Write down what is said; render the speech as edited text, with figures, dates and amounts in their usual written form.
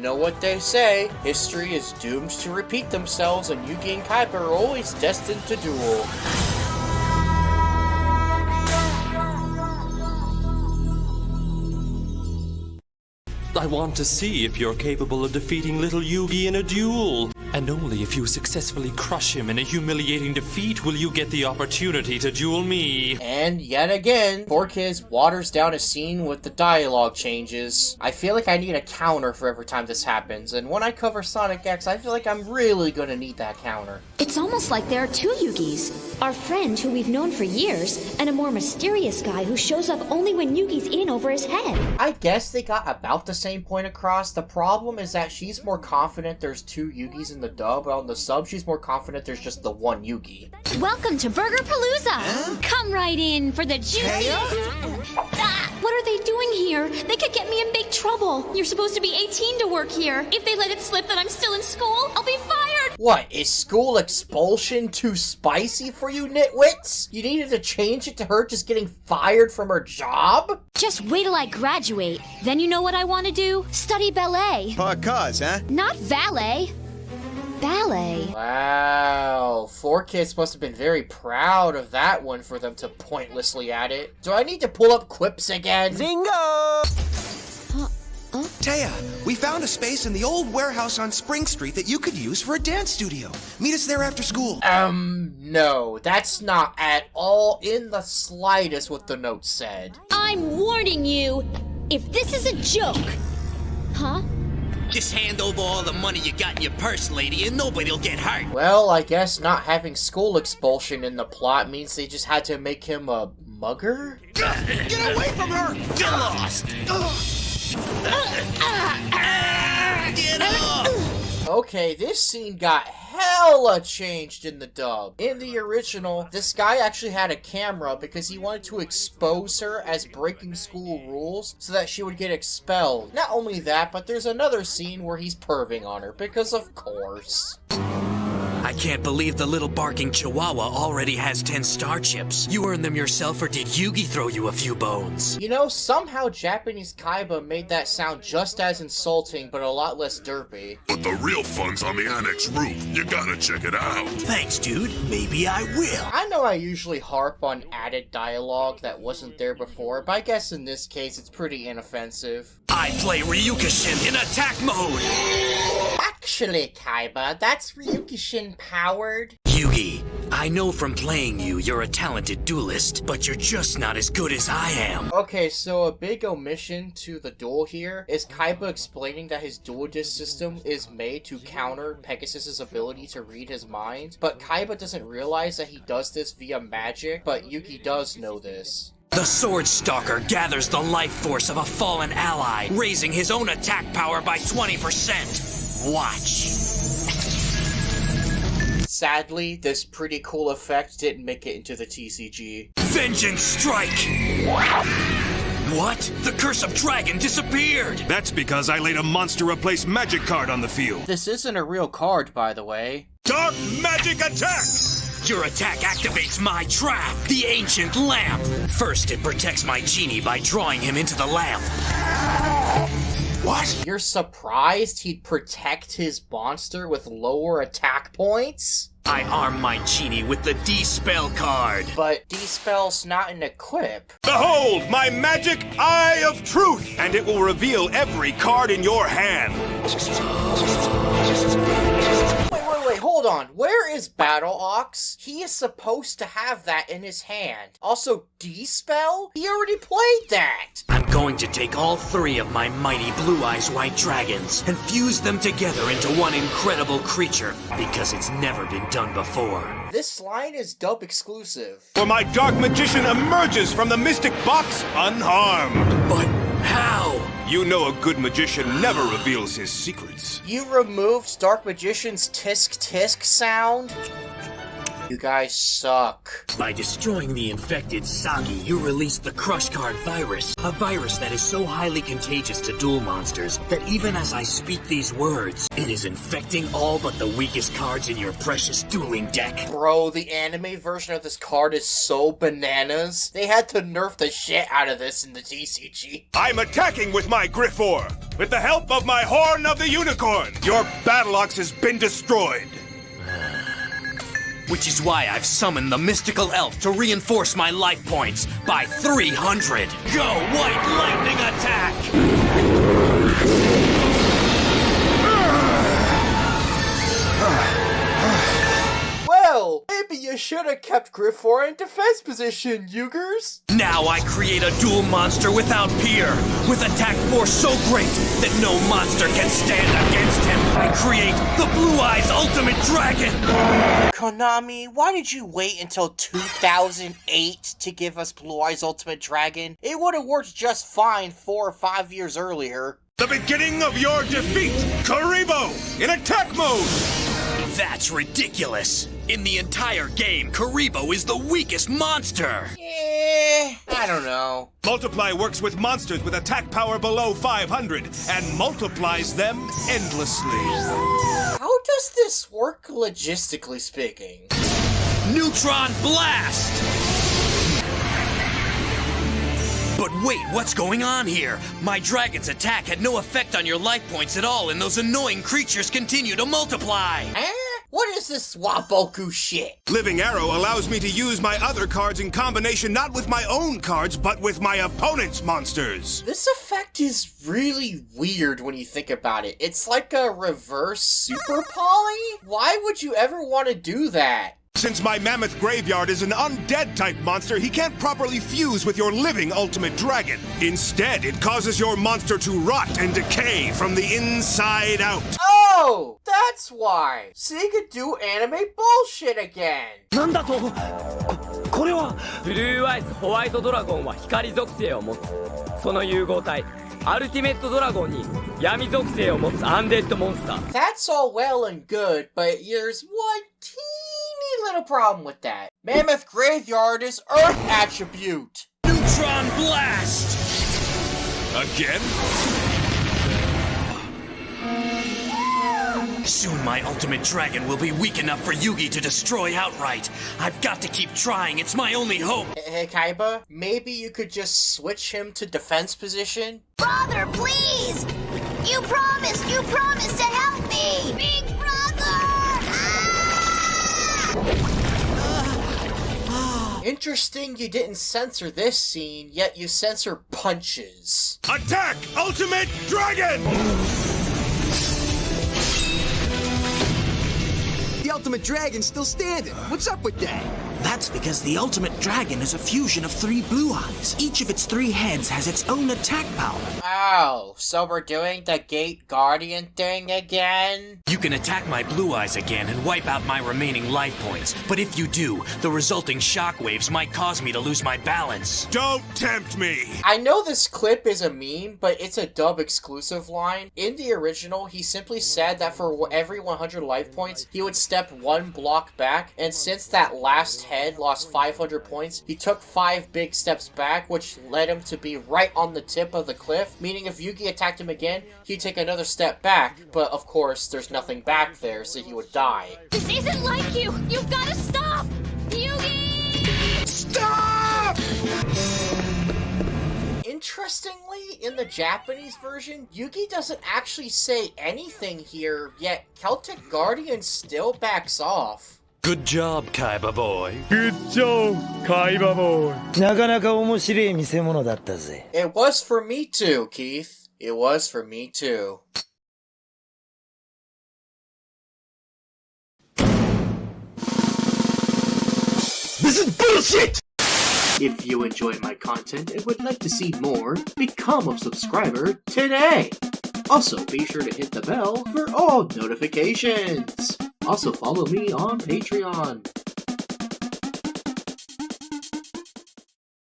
You know what they say, history is doomed to repeat themselves, and Yugi and Kaiba are always destined to duel. I want to see if you're capable of defeating little Yugi in a duel. And only if you successfully crush him in a humiliating defeat will you get the opportunity to duel me. And yet again, 4Kids waters down a scene with the dialogue changes. I feel like I need a counter for every time this happens, and when I cover Sonic X, I feel like I'm really gonna need that counter. It's almost like there are two Yugis. Our friend who we've known for years, and a more mysterious guy who shows up only when Yugi's in over his head. I guess they got about the same point across. The problem is that she's more confident there's two Yugis in the dub, but on the sub she's more confident there's just the one Yugi. Welcome to Burger Palooza! Huh? Come right in for the juicy... What are they doing here? They could get me in big trouble. You're supposed to be 18 to work here. If they let it slip that I'm still in school, I'll be fired! What, is school expulsion too spicy for you nitwits? You needed to change it to her just getting fired from her job? Just wait till I graduate. Then you know what I want to do? Study ballet. Cause, huh? Not valet. Ballet. Wow, 4Kids must have been very proud of that one for them to pointlessly add it. Do I need to pull up quips again? Zingo! Huh? Taya, we found a space in the old warehouse on Spring Street that you could use for a dance studio. Meet us there after school. No, that's not at all in the slightest what the note said. I'm warning you. If this is a joke... Huh? Just hand over all the money you got in your purse, lady, and nobody'll get hurt. Well, I guess not having school expulsion in the plot means they just had to make him a mugger? Get away from her! Get lost! Get off! Okay, this scene got hella changed in the dub. In the original, this guy actually had a camera because he wanted to expose her as breaking school rules so that she would get expelled. Not only that, but there's another scene where he's perving on her, because of course. I can't believe the little barking chihuahua already has 10 star chips. You earned them yourself, or did Yugi throw you a few bones? You know, somehow Japanese Kaiba made that sound just as insulting, but a lot less derpy. But the real fun's on the annex roof. You gotta check it out. Thanks, dude. Maybe I will. I know I usually harp on added dialogue that wasn't there before, but I guess in this case it's pretty inoffensive. I play Ryukishin in attack mode! Actually, Kaiba, that's Ryukishin powered. Yugi, I know from playing you're a talented duelist, but you're just not as good as I am. Okay, so a big omission to the duel here is Kaiba explaining that his dual disc system is made to counter Pegasus's ability to read his mind, but Kaiba doesn't realize that he does this via magic, but Yugi does know this. The Sword Stalker gathers the life force of a fallen ally, raising his own attack power by 20%. Watch. Sadly, this pretty cool effect didn't make it into the TCG. Vengeance Strike! What? The Curse of Dragon disappeared! That's because I laid a monster replace magic card on the field. This isn't a real card, by the way. Dark Magic Attack! Your attack activates my trap, the Ancient Lamp. First, it protects my genie by drawing him into the lamp. What? You're surprised he'd protect his monster with lower attack points? I arm my genie with the D-Spell card. But D-Spell's not an equip. Behold, my magic Eye of Truth, and it will reveal every card in your hand. Wait, hold on. Where is Battle Ox? He is supposed to have that in his hand. Also, D-Spell? He already played that! I'm going to take all 3 of my mighty Blue Eyes White Dragons and fuse them together into one incredible creature, because it's never been done before. This line is dub exclusive. For my Dark Magician emerges from the Mystic Box unharmed. But how? You know a good magician never reveals his secrets. You removed Dark Magician's tisk tisk sound? You guys suck. By destroying the infected Sagi, you release the Crush Card virus. A virus that is so highly contagious to duel monsters that even as I speak these words, it is infecting all but the weakest cards in your precious dueling deck. Bro, the anime version of this card is so bananas. They had to nerf the shit out of this in the TCG. I'm attacking with my Griffor. With the help of my Horn of the Unicorn, your battle ox has been destroyed. Which is why I've summoned the mystical elf to reinforce my life points by 300. Go, White Lightning Attack! Well, maybe you should have kept Griffor in defense position, Yugers. Now I create a dual monster without peer, with attack force so great that no monster can stand against him. I create the Blue Eyes Ultimate Dragon! Konami, why did you wait until 2008 to give us Blue Eyes Ultimate Dragon? It would have worked just fine 4 or 5 years earlier. The beginning of your defeat, Karibo, in attack mode! That's ridiculous! In the entire game, Karibo is the weakest monster! I don't know. Multiply works with monsters with attack power below 500 and multiplies them endlessly. How does this work logistically speaking? Neutron Blast! But wait, what's going on here? My dragon's attack had no effect on your life points at all, and those annoying creatures continue to multiply! What is this Swaboku shit? Living Arrow allows me to use my other cards in combination not with my own cards, but with my opponent's monsters. This effect is really weird when you think about it. It's like a reverse Super Poly? Why would you ever want to do that? Since my Mammoth Graveyard is an undead-type monster, he can't properly fuse with your living Ultimate Dragon. Instead, it causes your monster to rot and decay from the inside out. Oh! That's why! So you could do anime bullshit again! なんだとこれはブルーアイズホワイトドラゴンは光属性を持つその融合体アルティメットドラゴンに闇属性を持つアンデッドモンスター That's all well and good, but there's one teeny little problem with that. Mammoth Graveyard is Earth attribute! Neutron Blast! Again? Soon my ultimate dragon will be weak enough for Yugi to destroy outright. I've got to keep trying, it's my only hope. Hey, Kaiba, maybe you could just switch him to defense position? Brother, please! You promised to help me! Big brother! Ah! Interesting you didn't censor this scene, yet you censor punches. Attack, Ultimate Dragon! The Ultimate Dragon's still standing. What's up with that? That's because the Ultimate Dragon is a fusion of 3 blue eyes. Each of its 3 heads has its own attack power. Oh, so we're doing the Gate Guardian thing again? You can attack my blue eyes again and wipe out my remaining life points. But if you do, the resulting shockwaves might cause me to lose my balance. Don't tempt me! I know this clip is a meme, but it's a dub exclusive line. In the original, he simply said that for every 100 life points, he would step 1 block back, and since that last head lost 500 points, he took 5 big steps back, which led him to be right on the tip of the cliff, meaning if Yugi attacked him again, he'd take another step back, but of course, there's nothing back there, so he would die. This isn't like you! You've gotta stop! Yugi! Stop! Interestingly, in the Japanese version, Yugi doesn't actually say anything here, yet Celtic Guardian still backs off. Good job, Kaiba boy. Good job, Kaiba boy なかなか面白い見せ物だったぜ It was for me too, Keith. It was for me too. This is bullshit! If you enjoy my content and would like to see more, become a subscriber today! Also, be sure to hit the bell for all notifications! Also, follow me on Patreon.